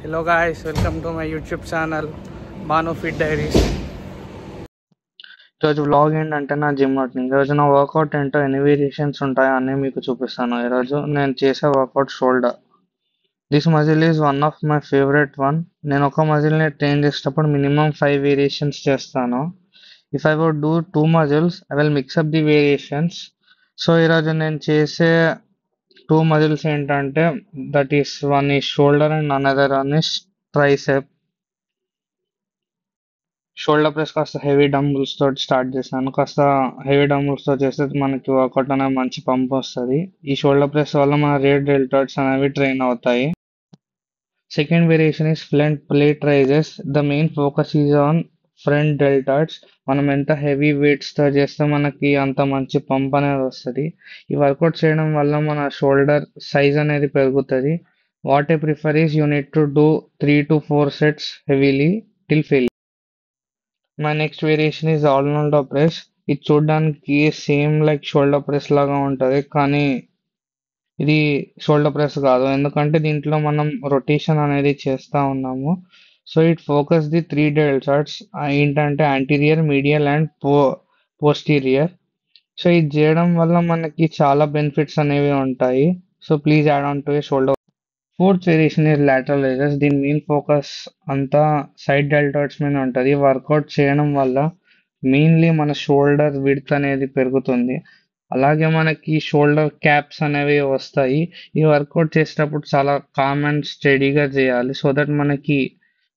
Hello guys, welcome to my YouTube channel Manu Fit Diaries. ఈరోజు vlog ఏంటంటే నా gym routine. ఈరోజు నా వర్కౌట్ ఏంటో ఎన్ని వేరియేషన్స్ ఉంటాయో అన్నీ మీకు చూపిస్తాను. ఈరోజు నేను చేసే workout shoulder. This muscle is one of my favourite one. నేను ఒక మజిల్ని ట్రైన్ చేసేటప్పుడు మినిమం 5 వేరియేషన్స్ చేస్తాను. If I would do 2 muscles I will mix up the variations. So ఈరోజు నేను చేసే 2 మజిల్స్ ఏంటంటే that is one is shoulder and another one is tricep. Shoulder press కాస్త హెవీ డంబుల్స్ తోటి స్టార్ట్ చేశాను. కాస్త హెవీ డంబుల్స్ తో చేస్తే మనకి వర్కౌట్ అనేది మంచి పంప్ వస్తుంది. ఈ షోల్డర్ ప్రెస్ వల్ల మన రేర్ డెల్టాయిడ్స్ అనేవి ట్రైన్ అవుతాయి. Second variation is front plate raises. The main focus is on front deltoids. మనం ఎంత హెవీ వెయిట్స్ తో చేస్తే మనకి అంత మంచి పంప్ అనేది వస్తుంది. ఈ వర్కౌట్ చేయడం వల్ల మన షోల్డర్ సైజ్ అనేది పెరుగుతుంది. What I prefer is you need to do 3 to 4 sets heavily till failure. My next variation is all rounder press. ఇది చూడడానికి సేమ్ లైక్ షోల్డర్ ప్రెస్ లాగా ఉంటుంది, కానీ ఇది షోల్డర్ ప్రెస్ కాదు, ఎందుకంటే దీంట్లో మనం రొటేషన్ అనేది చేస్తూ ఉన్నాము. So it focus the 3 deltoids ఏంటంటే anterior, medial and posterior. So ఇది చేయడం వల్ల మనకి చాలా బెనిఫిట్స్ అనేవి ఉంటాయి. So please add on to a shoulder. Fourth variation is lateral raises. దీని మెయిన్ ఫోకస్ అంతా సైడ్ డెల్టాయిడ్స్ మీద ఉంటుంది. వర్కౌట్ చేయడం వల్ల మెయిన్లీ మన షోల్డర్ విడ్త్ అనేది పెరుగుతుంది. అలాగే మనకి షోల్డర్ క్యాప్స్ అనేవి వస్తాయి. ఈ వర్కౌట్ చేసేటప్పుడు చాలా కామ్ అండ్ స్టడీగా చేయాలి, సో దట్ మనకి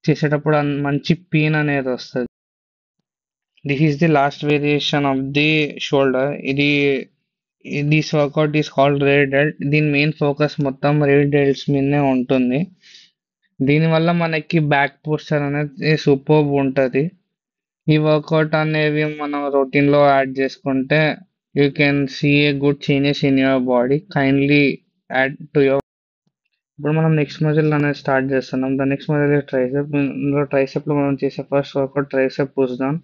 చేసేటప్పుడు మంచి పెయిన్ అనేది వస్తుంది. This is the last variation of the shoulder. This workout is called rear delt. దీని మెయిన్ ఫోకస్ మొత్తం రేర్ డెల్ట్స్ మీదనే ఉంటుంది. దీనివల్ల మనకి బ్యాక్ పోస్చర్ అనేది సూపర్బ్ ఉంటుంది. ఈ వర్కౌట్ అనేవి మనం రొటీన్లో యాడ్ చేసుకుంటే you can see a good changes in your body. Kindly add to your. ఇప్పుడు మనం నెక్స్ట్ మజిల్ అనేది స్టార్ట్ చేస్తున్నాం. The next muscle tricep. ఇందులో ట్రైసెప్లో మనం చేసే first workout tricep push down.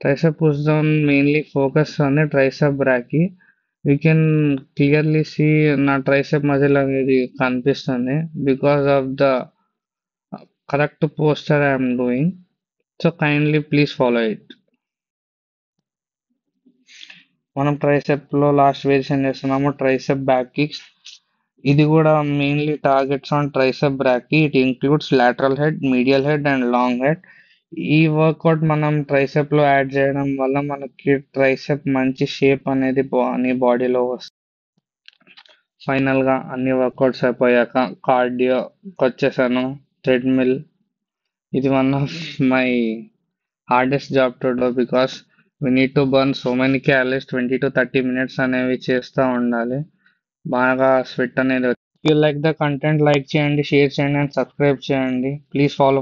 Tricep push down mainly focus on tricep brachii. You can clearly see నా tricep muscle అనేది కనిపిస్తుంది because of the correct posture I'm doing. So kindly please follow it. మనం tricep లో last variation చేస్తున్నాము tricep back kicks. ఇది కూడా mainly targets on tricep brachii. It includes lateral head, medial head and long head. ఈ workout మనం tricep లో add చేయడం వల్ల మనకి ట్రైసెప్ మంచి షేప్ అనేది అన్ని బాడీలో వస్తుంది. ఫైనల్ గా అన్ని వర్కౌట్స్ అయిపోయాక కార్డియో వచ్చేసాను. ట్రెడ్మిల్. ఇది one of my hardest job to do because we need to burn so many calories. 20 to 30 minutes అనేవి చేస్తూ ఉండాలి. బాగా స్వెట్ అనేది. You like the content, like చేయండి, షేర్ చేయండి అండ్ సబ్స్క్రైబ్ చేయండి. Please follow.